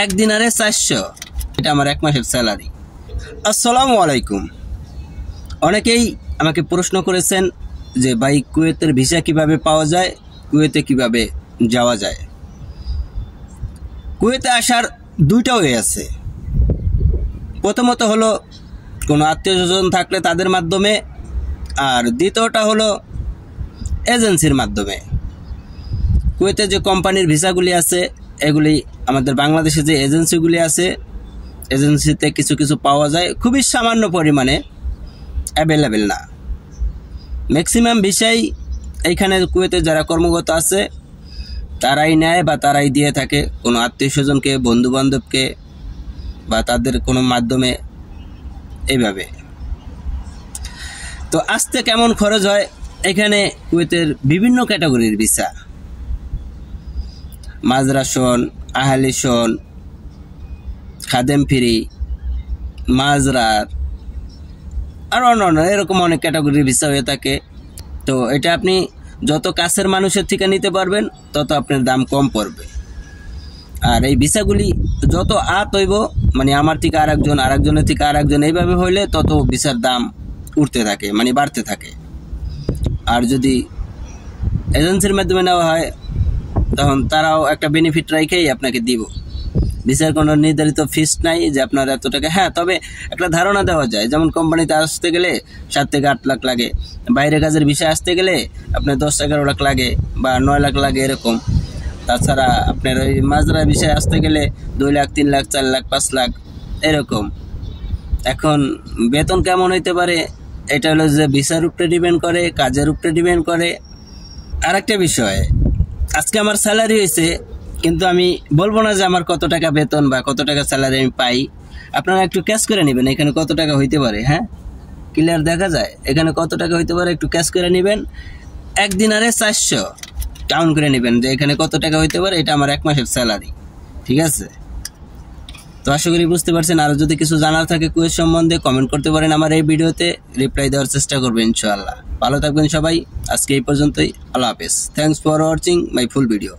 একদিনারে 400, এটা আমার এক মাসের স্যালারি। আসসালামু আলাইকুম। অনেকেই আমাকে প্রশ্ন করেছেন যে ভাই কুয়েতের ভিসা কিভাবে পাওয়া যায়, কুয়েতে কিভাবে যাওয়া যায়। কুয়েতে আসার দুইটা ওয়ে আছে। প্রথমত হলো কোনো আত্মীয় স্বজন থাকলে তাদের মাধ্যমে, আর দ্বিতীয়টা হলো এজেন্সির মাধ্যমে। কুয়েতে যে কোম্পানির ভিসাগুলি আছে এগুলি আমাদের বাংলাদেশে যে এজেন্সিগুলি আছে, এজেন্সিতে কিছু কিছু পাওয়া যায়, খুবই সামান্য পরিমাণে, অ্যাভেলেবেল না। ম্যাক্সিমাম ভিসাই এইখানে কুয়েতে যারা কর্মরত আছে তারাই নেয় বা তারাই দিয়ে থাকে, কোনো আত্মীয় স্বজনকে, বন্ধুবান্ধবকে বা তাদের কোনো মাধ্যমে, এইভাবে। তো আসতে কেমন খরচ হয়? এখানে কুয়েতের বিভিন্ন ক্যাটাগরির ভিসা, মাজরাশন, আহালিশন, খাদেম ফ্রি, মাজরার, আর অন্য এরকম অনেক ক্যাটাগরির ভিসা হয়ে থাকে। তো এটা আপনি যত কাছের মানুষের থেকে নিতে পারবেন তত আপনার দাম কম পড়বে। আর এই ভিসাগুলি যত হইব, মানে আমার থেকে আরেকজন, আরেকজনের থেকে আরেকজন, এইভাবে হইলে তত ভিসার দাম উঠতে থাকে, মানে বাড়তে থাকে। আর যদি এজেন্সির মাধ্যমে নেওয়া হয় তখন তারাও একটা বেনিফিট রাখেই আপনাকে দিব। ভিসার কোনো নির্ধারিত ফিস নাই যে আপনার এত টাকা। হ্যাঁ, তবে একটা ধারণা দেওয়া যায়, যেমন কোম্পানিতে আসতে গেলে 7 থেকে 8 লাখ লাগে, বাইরে কাজের ভিসা আসতে গেলে আপনার 10-11 লাখ লাগে বা 9 লাখ লাগে, এরকম। তাছাড়া আপনার ওই মাজরা ভিসায় আসতে গেলে 2 লাখ, 3 লাখ, 4 লাখ, 5 লাখ, এরকম। এখন বেতন কেমন হইতে পারে এটা হলো যে ভিসার উপরে ডিপেন্ড করে, কাজের উপরে ডিপেন্ড করে। আরেকটা বিষয়, আজকে আমার স্যালারি হয়েছে, কিন্তু আমি বলবো না যে আমার কত টাকা বেতন বা কত টাকা স্যালারি আমি পাই। আপনারা একটু ক্যাশ করে নেবেন এখানে কত টাকা হইতে পারে। হ্যাঁ, ক্লিয়ার দেখা যায় এখানে কত টাকা হইতে পারে, একটু ক্যাশ করে নেবেন। একদিনারে 400 কাউন্ট করে নেবেন যে এখানে কত টাকা হইতে পারে, এটা আমার এক মাসের স্যালারি। ঠিক আছে? তো আশা করি বুঝতে পারছেন। আরও যদি কিছু জানার থাকে কুয়েত সম্বন্ধে কমেন্ট করতে পারেন আমার এই ভিডিওতে, রিপ্লাই দেওয়ার চেষ্টা করবেন ইনশাআল্লাহ। ভালো থাকবেন সবাই, আজকে এই পর্যন্তই। আল্লাহ হাফেজ। Thanks for watching my full video.